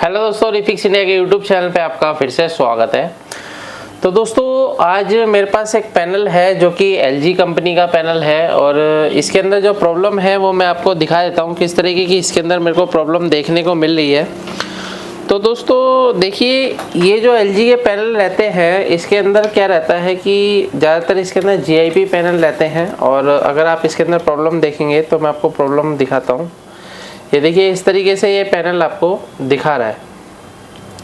Hello दोस्तों, refix India के YouTube channel पे आपका फिर से स्वागत है। तो दोस्तों आज मेरे पास एक पैनल है जो कि एलजी कंपनी का पैनल है और इसके अंदर जो प्रॉब्लम है वो मैं आपको दिखा देता हूँ किस तरीके की इसके अंदर मेरे को प्रॉब्लम देखने को मिल रही है। तो दोस्तों देखिए, ये जो एलजी के पैनल रहते हैं इसके अंदर क्या रहता है कि ज़्यादातर इसके अंदर जीआईपी पैनल रहते हैं और अगर आप इसके अंदर प्रॉब्लम देखेंगे तो मैं आपको प्रॉब्लम दिखाता हूँ। ये देखिए, इस तरीके से ये पैनल आपको दिखा रहा है,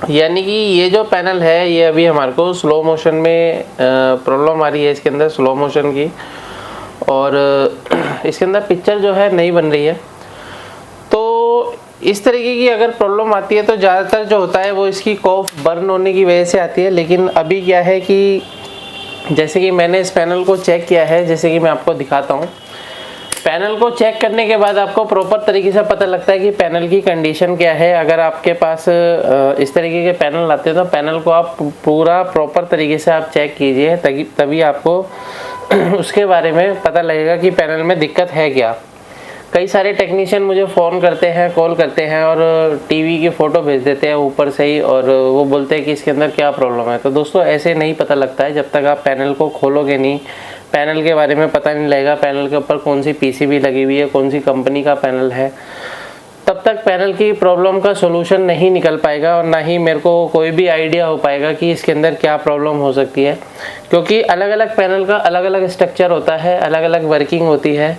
यानी कि ये जो पैनल है ये अभी हमारे को स्लो मोशन में प्रॉब्लम आ रही है इसके अंदर स्लो मोशन की, और इसके अंदर पिक्चर जो है नहीं बन रही है। तो इस तरीके की अगर प्रॉब्लम आती है तो ज़्यादातर जो होता है वो इसकी कॉफ बर्न होने की वजह से आती है। लेकिन अभी क्या है कि जैसे कि मैंने इस पैनल को चेक किया है, जैसे कि मैं आपको दिखाता हूँ। पैनल को चेक करने के बाद आपको प्रॉपर तरीके से पता लगता है कि पैनल की कंडीशन क्या है। अगर आपके पास इस तरीके के पैनल आते हैं तो पैनल को आप पूरा प्रॉपर तरीके से आप चेक कीजिए, तभी आपको उसके बारे में पता लगेगा कि पैनल में दिक्कत है क्या। कई सारे टेक्नीशियन मुझे फ़ोन करते हैं, कॉल करते हैं और टीवी की फ़ोटो भेज देते हैं ऊपर से ही, और वो बोलते हैं कि इसके अंदर क्या प्रॉब्लम है। तो दोस्तों ऐसे नहीं पता लगता है जब तक आप पैनल को खोलोगे नहीं, पैनल के बारे में पता नहीं लगेगा, पैनल के ऊपर कौन सी पीसीबी लगी हुई है, कौन सी कंपनी का पैनल है, तब तक पैनल की प्रॉब्लम का सोल्यूशन नहीं निकल पाएगा और ना ही मेरे को कोई भी आइडिया हो पाएगा कि इसके अंदर क्या प्रॉब्लम हो सकती है। क्योंकि अलग अलग पैनल का अलग अलग स्ट्रक्चर होता है, अलग अलग वर्किंग होती है,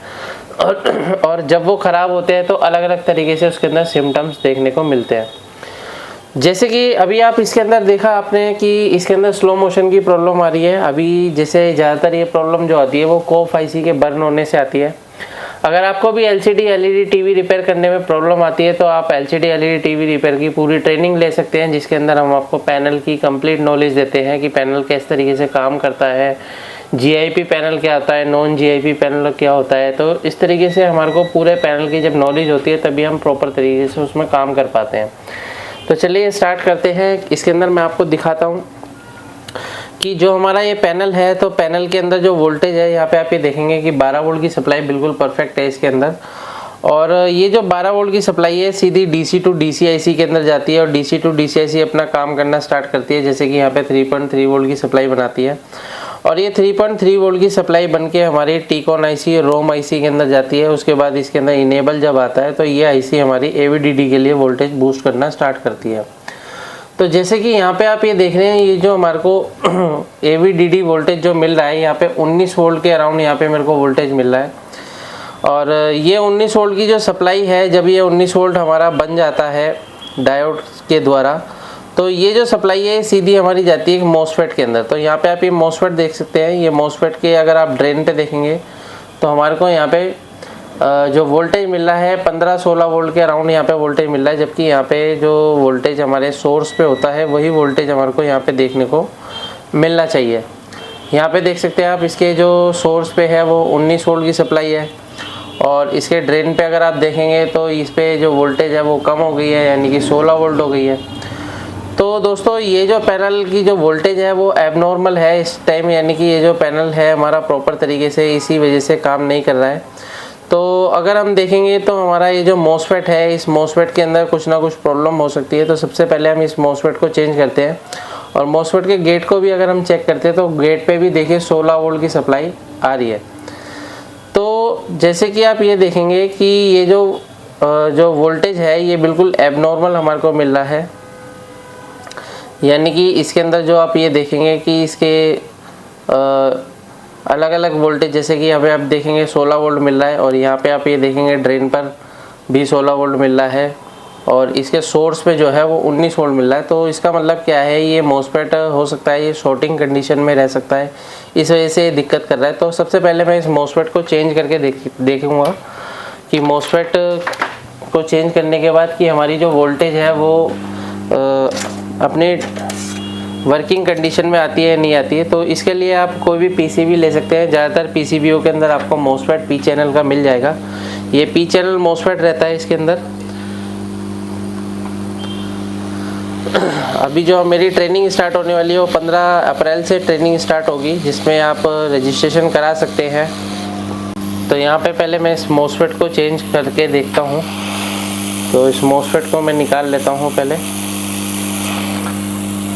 और जब वो ख़राब होते हैं तो अलग अलग तरीके से उसके अंदर सिम्टम्स देखने को मिलते हैं। जैसे कि अभी आप इसके अंदर देखा आपने कि इसके अंदर स्लो मोशन की प्रॉब्लम आ रही है। अभी जैसे ज़्यादातर ये प्रॉब्लम जो आती है वो कॉफ आईसी के बर्न होने से आती है। अगर आपको भी एलसीडी एलईडी टीवी रिपेयर करने में प्रॉब्लम आती है तो आप एलसीडी एलईडी टीवी रिपेयर की पूरी ट्रेनिंग ले सकते हैं, जिसके अंदर हम आपको पैनल की कंप्लीट नॉलेज देते हैं कि पैनल किस तरीके से काम करता है, जीआईपी पैनल क्या होता है, नॉन जीआईपी पैनल क्या होता है। तो इस तरीके से हमारे को पूरे पैनल की जब नॉलेज होती है तभी हम प्रॉपर तरीके से उसमें काम कर पाते हैं। तो चलिए स्टार्ट करते हैं। इसके अंदर मैं आपको दिखाता हूँ कि जो हमारा ये पैनल है, तो पैनल के अंदर जो वोल्टेज है यहाँ पे आप ये देखेंगे कि 12 वोल्ट की सप्लाई बिल्कुल परफेक्ट है इसके अंदर। और ये जो 12 वोल्ट की सप्लाई है सीधी डीसी टू डीसी आईसी के अंदर जाती है और डीसी टू डीसी आईसी अपना काम करना स्टार्ट करती है। जैसे कि यहाँ पे 3.3 वोल्ट की सप्लाई बनाती है और ये 3.3 वोल्ट की सप्लाई बन के हमारी टीकॉन आईसी रोम आईसी के अंदर जाती है। उसके बाद इसके अंदर इनेबल जब आता है तो ये आईसी हमारी एवीडीडी के लिए वोल्टेज बूस्ट करना स्टार्ट करती है। तो जैसे कि यहाँ पे आप ये देख रहे हैं, ये जो हमारे को एवीडीडी वोल्टेज जो मिल रहा है यहाँ पे 19 वोल्ट के अराउंड यहाँ पे मेरे को वोल्टेज मिल रहा है। और ये 19 वोल्ट की जो सप्लाई है, जब ये 19 वोल्ट हमारा बन जाता है डायोड के द्वारा, तो ये जो सप्लाई है सीधी हमारी जाती है मॉसफेट के अंदर। तो यहाँ पे आप ये मॉसफेट देख सकते हैं। ये मॉसफेट के अगर आप ड्रेन पे देखेंगे तो हमारे को यहाँ पे जो वोल्टेज मिल रहा है 15-16 वोल्ट के अराउंड यहाँ पे वोल्टेज मिल रहा है, जबकि यहाँ पे जो वोल्टेज हमारे सोर्स पे होता है वही वोल्टेज हमारे को यहाँ पे देखने को मिलना चाहिए। यहाँ पे देख सकते हैं आप, इसके जो सोर्स पे है वो 19 वोल्ट की सप्लाई है और इसके ड्रेन पे अगर आप देखेंगे तो इस पे जो वोल्टेज है वो कम हो गई है, यानी कि 16 वोल्ट हो गई है। तो दोस्तों ये जो पैनल की जो वोल्टेज है वो एबनॉर्मल है इस टाइम, यानी कि ये जो पैनल है हमारा प्रॉपर तरीके से इसी वजह से काम नहीं कर रहा है। तो अगर हम देखेंगे तो हमारा ये जो मॉसफेट है, इस मॉसफेट के अंदर कुछ ना कुछ प्रॉब्लम हो सकती है। तो सबसे पहले हम इस मॉसफेट को चेंज करते हैं और मॉसफेट के गेट को भी अगर हम चेक करते हैं तो गेट पे भी देखिए 16 वोल्ट की सप्लाई आ रही है। तो जैसे कि आप ये देखेंगे कि ये जो वोल्टेज है ये बिल्कुल एबनॉर्मल हमारे को मिल रहा है, यानी कि इसके अंदर जो आप ये देखेंगे कि इसके अलग अलग वोल्टेज, जैसे कि यहाँ पे आप देखेंगे 16 वोल्ट मिल रहा है और यहाँ पे आप ये देखेंगे ड्रेन पर भी 16 वोल्ट मिल रहा है और इसके सोर्स पे जो है वो 19 वोल्ट मिल रहा है। तो इसका मतलब क्या है, ये मॉसफेट हो सकता है ये शॉर्टिंग कंडीशन में रह सकता है, इस वजह से दिक्कत कर रहा है। तो सबसे पहले मैं इस मॉसफेट को चेंज करके देखूँगा कि मॉसफेट को चेंज करने के बाद कि हमारी जो वोल्टेज है वो अपने वर्किंग कंडीशन में आती है नहीं आती है। तो इसके लिए आप कोई भी पीसीबी ले सकते हैं। ज़्यादातर पीसीबीओ के अंदर आपको मॉसफेट पी चैनल का मिल जाएगा। ये पी चैनल मॉसफेट रहता है इसके अंदर। अभी जो मेरी ट्रेनिंग स्टार्ट होने वाली है वो 15 अप्रैल से ट्रेनिंग स्टार्ट होगी, जिसमें आप रजिस्ट्रेशन करा सकते हैं। तो यहाँ पे पहले मैं इस मॉसफेट को चेंज करके देखता हूँ। तो इस मॉसफेट को मैं निकाल लेता हूँ पहले।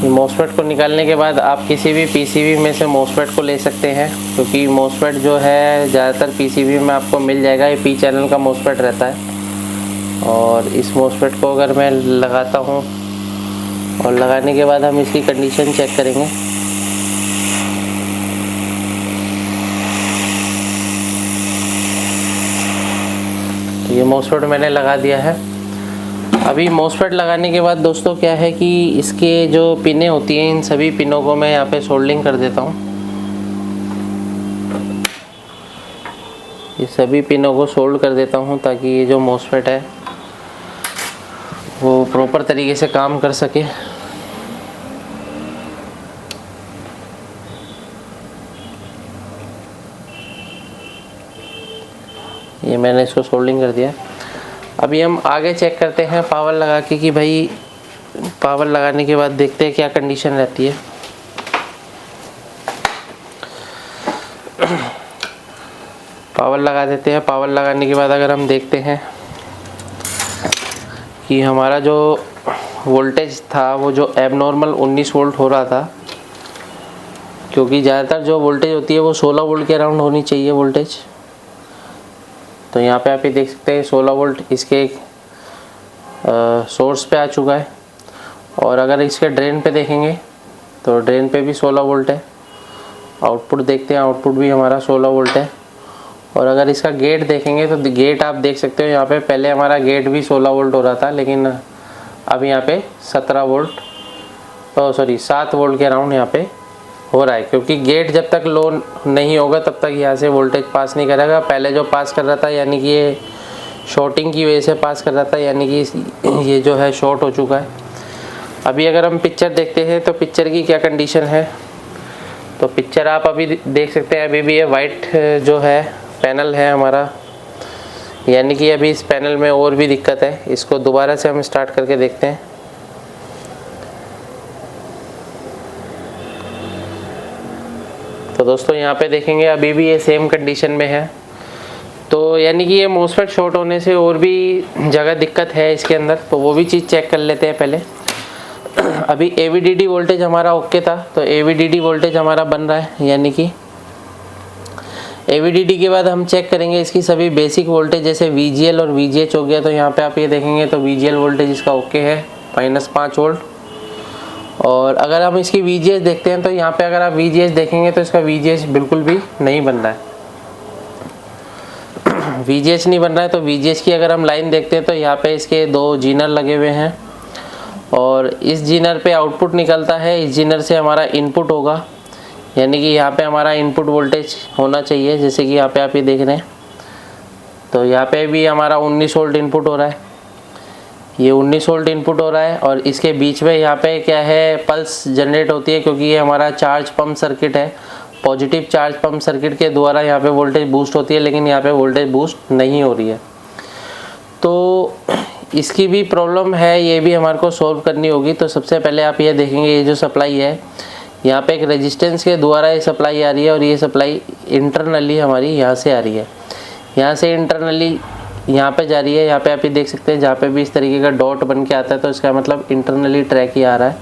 मॉसफेट को निकालने के बाद आप किसी भी पीसीबी में से मॉसफेट को ले सकते हैं, क्योंकि मॉसफेट जो है ज़्यादातर पीसीबी में आपको मिल जाएगा। ये पी चैनल का मॉसफेट रहता है। और इस मॉसफेट को अगर मैं लगाता हूँ और लगाने के बाद हम इसकी कंडीशन चेक करेंगे। तो ये मॉसफेट मैंने लगा दिया है। अभी मॉसफेट लगाने के बाद दोस्तों क्या है कि इसके जो पिनें होती हैं, इन सभी पिनों को मैं यहाँ पे सोल्डिंग कर देता हूँ। ये सभी पिनों को सोल्ड कर देता हूँ ताकि ये जो मॉसफेट है वो प्रॉपर तरीके से काम कर सके। ये मैंने इसको सोल्डिंग कर दिया। अभी हम आगे चेक करते हैं पावर लगा के कि भाई पावर लगाने के बाद देखते हैं क्या कंडीशन रहती है। पावर लगा देते हैं। पावर लगाने के बाद अगर हम देखते हैं कि हमारा जो वोल्टेज था वो जो एबनॉर्मल 19 वोल्ट हो रहा था, क्योंकि ज़्यादातर जो वोल्टेज होती है वो 16 वोल्ट के अराउंड होनी चाहिए वोल्टेज। तो यहाँ पे आप ये देख सकते हैं 16 वोल्ट इसके सोर्स पे आ चुका है। और अगर इसके ड्रेन पे देखेंगे तो ड्रेन पे भी 16 वोल्ट है। आउटपुट देखते हैं, आउटपुट भी हमारा 16 वोल्ट है। और अगर इसका गेट देखेंगे तो गेट आप देख सकते हो, यहाँ पे पहले हमारा गेट भी 16 वोल्ट हो रहा था, लेकिन अब यहाँ पे 17 वोल्ट 7 वोल्ट के अराउंड यहाँ पे हो रहा है, क्योंकि गेट जब तक लो नहीं होगा तब तक यहाँ से वोल्टेज पास नहीं करेगा। पहले जो पास कर रहा था यानी कि ये शॉर्टिंग की वजह से पास कर रहा था, यानी कि ये जो है शॉर्ट हो चुका है। अभी अगर हम पिक्चर देखते हैं तो पिक्चर की क्या कंडीशन है, तो पिक्चर आप अभी देख सकते हैं। अभी भी ये वाइट जो है पैनल है हमारा, यानी कि अभी इस पैनल में और भी दिक्कत है। इसको दोबारा से हम स्टार्ट करके देखते हैं। तो दोस्तों यहाँ पे देखेंगे अभी भी ये सेम कंडीशन में है। तो यानी कि ये मॉसफेट शॉर्ट होने से और भी जगह दिक्कत है इसके अंदर, तो वो भी चीज़ चेक कर लेते हैं पहले। अभी AVDD वोल्टेज हमारा ओके था, तो AVDD वोल्टेज हमारा बन रहा है, यानी कि AVDD के बाद हम चेक करेंगे इसकी सभी बेसिक वोल्टेज, जैसे VGL और VGH हो गया। तो यहाँ पे आप ये देखेंगे तो VGL वोल्टेज इसका ओके है, -5 वोल्ट। और अगर हम इसकी VGH देखते हैं तो यहाँ पे अगर आप VGH देखेंगे तो इसका VGH बिल्कुल भी नहीं बन रहा है। VGH नहीं बन रहा है, तो VGH की अगर हम लाइन देखते हैं तो यहाँ पे इसके 2 जीनर लगे हुए हैं और इस जीनर पे आउटपुट निकलता है, इस जीनर से हमारा इनपुट होगा, यानी कि यहाँ पे हमारा इनपुट वोल्टेज होना चाहिए। जैसे कि यहाँ पे आप ये देख रहे हैं, तो यहाँ पे भी हमारा 19 वोल्ट इनपुट हो रहा है, ये 19 वोल्ट इनपुट हो रहा है। और इसके बीच में यहाँ पे क्या है, पल्स जनरेट होती है, क्योंकि ये हमारा चार्ज पंप सर्किट है। पॉजिटिव चार्ज पंप सर्किट के द्वारा यहाँ पे वोल्टेज बूस्ट होती है, लेकिन यहाँ पे वोल्टेज बूस्ट नहीं हो रही है। तो इसकी भी प्रॉब्लम है, ये भी हमारे को सॉल्व करनी होगी। तो सबसे पहले आप ये देखेंगे, ये जो सप्लाई है यहाँ पे एक रेजिस्टेंस के द्वारा ये सप्लाई आ रही है, और ये सप्लाई इंटरनली हमारी यहाँ से आ रही है, यहाँ से इंटरनली यहाँ पे जा रही है। यहाँ पे आप ये देख सकते हैं, जहाँ पे भी इस तरीके का डॉट बन के आता है तो इसका मतलब इंटरनली ट्रैक ही आ रहा है,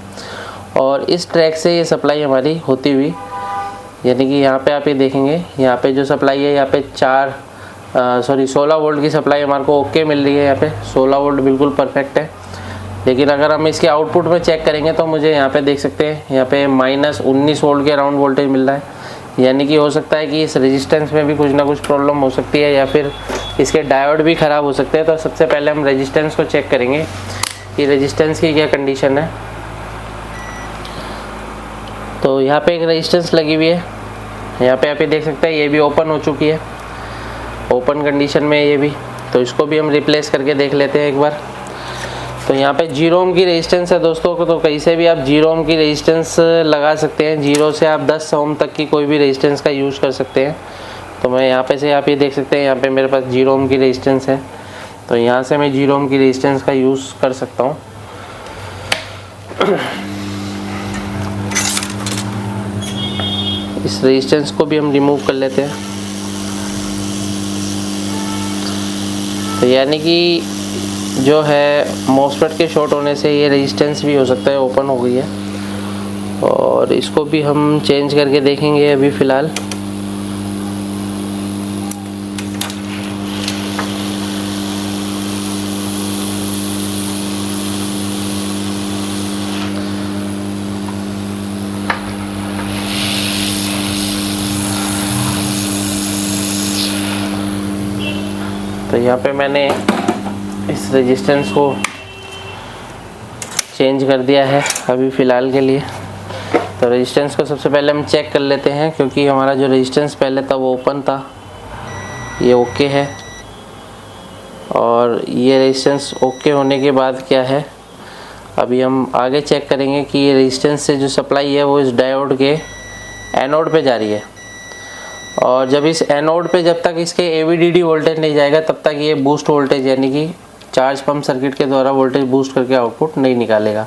और इस ट्रैक से ये सप्लाई हमारी होती हुई, यानी कि यहाँ पे आप ये देखेंगे, यहाँ पे जो सप्लाई है यहाँ पे 16 वोल्ट की सप्लाई हमारे को ओके मिल रही है। यहाँ पे 16 वोल्ट बिल्कुल परफेक्ट है। लेकिन अगर हम इसके आउटपुट में चेक करेंगे तो मुझे यहाँ पे देख सकते हैं, यहाँ पे -19 वोल्ट के अराउंड वोल्टेज मिल रहा है, यानी कि हो सकता है कि इस रेजिस्टेंस में भी कुछ ना कुछ प्रॉब्लम हो सकती है, या फिर इसके डायोड भी ख़राब हो सकते हैं। तो सबसे पहले हम रेजिस्टेंस को चेक करेंगे कि रेजिस्टेंस की क्या कंडीशन है। तो यहाँ पे एक रेजिस्टेंस लगी हुई है, यहाँ पे आप ये देख सकते हैं, ये भी ओपन हो चुकी है, ओपन कंडीशन में ये भी। तो इसको भी हम रिप्लेस करके देख लेते हैं एक बार। तो यहाँ पे 0 ओम की रेजिस्टेंस है दोस्तों को, तो कहीं से भी आप 0 ओम की रेजिस्टेंस लगा सकते हैं। 0 से आप 10 ओम तक की कोई भी रेजिस्टेंस का यूज़ कर सकते हैं। तो मैं यहाँ पे से आप ये देख सकते हैं, यहाँ पे मेरे पास 0 ओम की रेजिस्टेंस है, तो यहाँ से मैं 0 ओम की रेजिस्टेंस का यूज़ कर सकता हूँ। इस रेजिस्टेंस को भी हम रिमूव कर लेते हैं। तो यानी कि जो है मॉसफेट के शॉर्ट होने से ये रेजिस्टेंस भी हो सकता है ओपन हो गई है। और इसको भी हम चेंज करके देखेंगे अभी फ़िलहाल। तो यहाँ पे मैंने इस रेजिस्टेंस को चेंज कर दिया है अभी फ़िलहाल के लिए। तो रेजिस्टेंस को सबसे पहले हम चेक कर लेते हैं, क्योंकि हमारा जो रेजिस्टेंस पहले था वो ओपन था, ये ओके है। और ये रेजिस्टेंस ओके होने के बाद क्या है, अभी हम आगे चेक करेंगे कि ये रेजिस्टेंस से जो सप्लाई है वो इस डायोड के एनोड पे जा रही है। और जब इस एनोड पे जब तक इसके AVDD वोल्टेज नहीं जाएगा तब तक ये बूस्ट वोल्टेज यानी कि चार्ज पंप सर्किट के द्वारा वोल्टेज बूस्ट करके आउटपुट नहीं निकालेगा।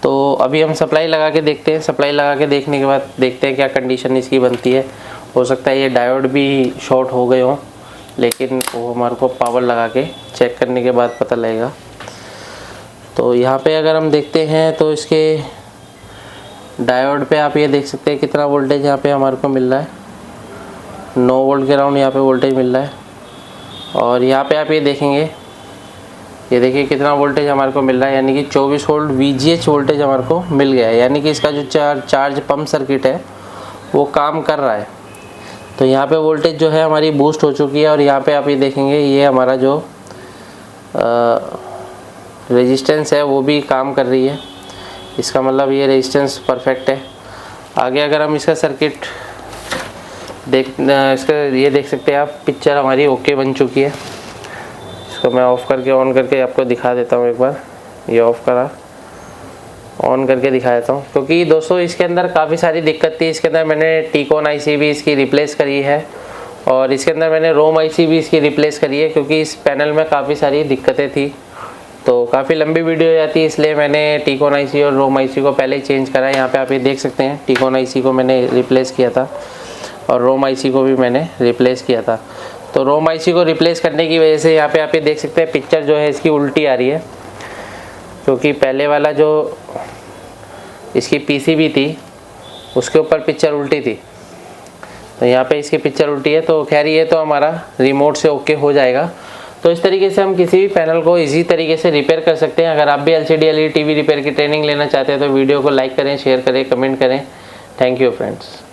तो अभी हम सप्लाई लगा के देखते हैं। सप्लाई लगा के देखने के बाद देखते हैं क्या कंडीशन इसकी बनती है। हो सकता है ये डायोड भी शॉर्ट हो गए हों, लेकिन वो हमारे को पावर लगा के चेक करने के बाद पता लगेगा। तो यहाँ पे अगर हम देखते हैं तो इसके डायोड पे आप ये देख सकते हैं कितना वोल्टेज यहाँ पे हमारे को मिल रहा है। 9 वोल्ट के राउंड यहाँ पे वोल्टेज मिल रहा है। और यहाँ पे आप ये देखेंगे, ये देखिए कितना वोल्टेज हमारे को मिल रहा है, यानी कि 24 वोल्ट VGH वोल्टेज हमारे को मिल गया है। यानी कि इसका जो चार्ज पंप सर्किट है वो काम कर रहा है। तो यहाँ पे वोल्टेज जो है हमारी बूस्ट हो चुकी है। और यहाँ पे आप ये देखेंगे ये हमारा जो रेजिस्टेंस है वो भी काम कर रही है। इसका मतलब ये रेजिस्टेंस परफेक्ट है। आगे अगर हम इसका सर्किट इसका ये देख सकते हैं आप, पिक्चर हमारी ओके बन चुकी है। इसको मैं ऑफ़ करके ऑन करके आपको दिखा देता हूँ। एक बार ये ऑफ़ करा, ऑन करके दिखा देता हूँ। क्योंकि दोस्तों इसके अंदर काफ़ी सारी दिक्कत थी। इसके अंदर मैंने टीकॉन IC भी इसकी रिप्लेस करी है, और इसके अंदर मैंने रोम IC भी इसकी रिप्लेस करी है, क्योंकि इस पैनल में काफ़ी सारी दिक्कतें थी। तो काफ़ी लंबी वीडियो हो जाती है, इसलिए मैंने टीकॉन IC और रोम IC को पहले ही चेंज करा है। यहाँ पे आप ये देख सकते हैं टीकॉन IC को मैंने रिप्लेस किया था और रोम IC को भी मैंने रिप्लेस किया था। तो रोम IC को रिप्लेस करने की वजह से यहाँ पे आप ये देख सकते हैं पिक्चर जो है इसकी उल्टी आ रही है, क्योंकि पहले वाला जो इसकी PCB थी उसके ऊपर पिक्चर उल्टी थी। तो यहाँ पे इसकी पिक्चर उल्टी है। तो खैर ये तो हमारा रिमोट से ओके हो जाएगा। तो इस तरीके से हम किसी भी पैनल को इजी तरीके से रिपेयर कर सकते हैं। अगर आप भी LCD LED TV रिपेयर की ट्रेनिंग लेना चाहते हैं तो वीडियो को लाइक करें, शेयर करें, कमेंट करें। Thank you friends.